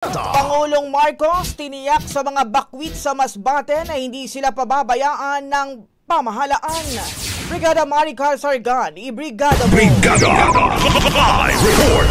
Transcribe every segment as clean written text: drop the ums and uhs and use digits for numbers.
Pangulong Marcos tiniyak sa mga bakwit sa Masbate na hindi sila pababayaan ng pamahalaan. Brigada Maricar Sargan, Brigada Live Report.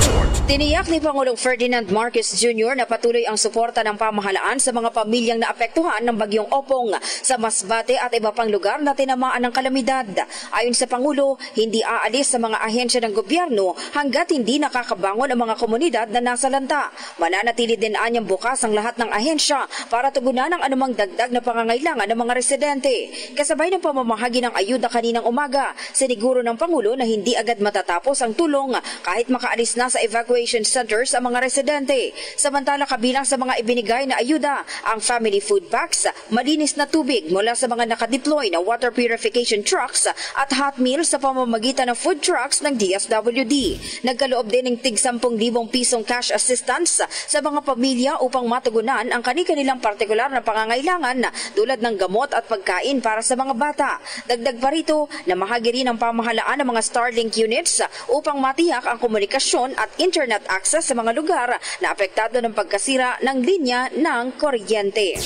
Tiniyak ni Pangulong Ferdinand Marcos Jr. na patuloy ang suporta ng pamahalaan sa mga pamilyang naapektuhan ng bagyong Opong sa Masbate at iba pang lugar na tinamaan ng kalamidad. Ayon sa Pangulo, hindi aalis sa mga ahensya ng gobyerno hanggat hindi nakakabangon ang mga komunidad na nasa lanta. Mananatili din anyang bukas ang lahat ng ahensya para tugunan ang anumang dagdag na pangangailangan ng mga residente. Kasabay ng pamamahagi ng ayuda kaninang umaga, siniguro ng Pangulo na hindi agad matatapos ang tulong kahit makaalis na sa evacuation centers ang mga residente. Samantala, kabilang sa mga ibinigay na ayuda, ang family food packs, malinis na tubig mula sa mga nakadeploy na water purification trucks at hot meals sa pamamagitan ng food trucks ng DSWD. Nagkaloob din ng tig 10,000 pisong cash assistance sa mga pamilya upang matugunan ang kani-kanilang partikular na pangangailangan tulad ng gamot at pagkain para sa mga bata. Dagdag pa rito, namahagi rin ang pamahalaan ng mga Starlink units upang matiyak ang komunikasyon at internet access sa mga lugar na apektado ng pagkasira ng linya ng kuryente.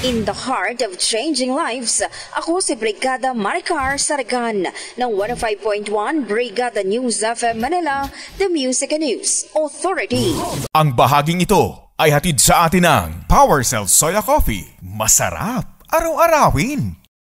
In the heart of changing lives, ako si Brigada Maricar Sargan ng 105.1 Brigada News FM Manila, The Music and News Authority. Ang bahaging ito ay hatid sa atin ng PowerCell Soya Coffee. Masarap araw-arawin.